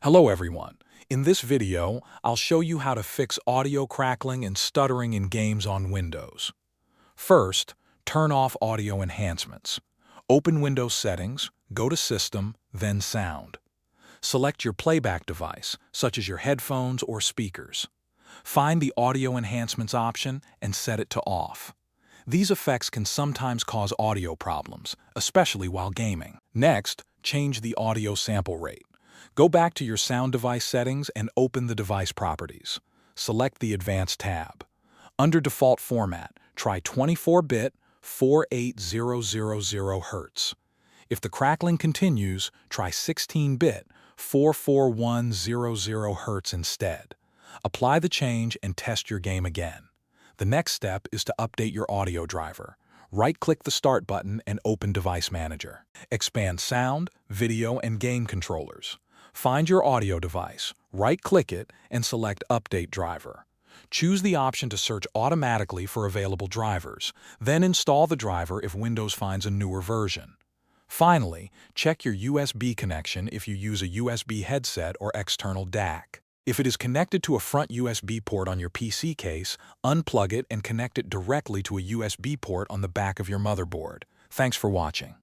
Hello everyone. In this video, I'll show you how to fix audio crackling and stuttering in games on Windows. First, turn off audio enhancements. Open Windows Settings, go to System, then Sound. Select your playback device, such as your headphones or speakers. Find the audio enhancements option and set it to off. These effects can sometimes cause audio problems, especially while gaming. Next, change the audio sample rate. Go back to your sound device settings and open the device properties. Select the Advanced tab. Under default format, try 24-bit 48000 Hz. If the crackling continues, try 16-bit 44100 Hz instead. Apply the change and test your game again. The next step is to update your audio driver. Right-click the Start button and open Device Manager. Expand Sound, Video, and Game Controllers. Find your audio device, right-click it, and select Update Driver. Choose the option to search automatically for available drivers, then install the driver if Windows finds a newer version. Finally, check your USB connection if you use a USB headset or external DAC. If it is connected to a front USB port on your PC case, unplug it and connect it directly to a USB port on the back of your motherboard. Thanks for watching.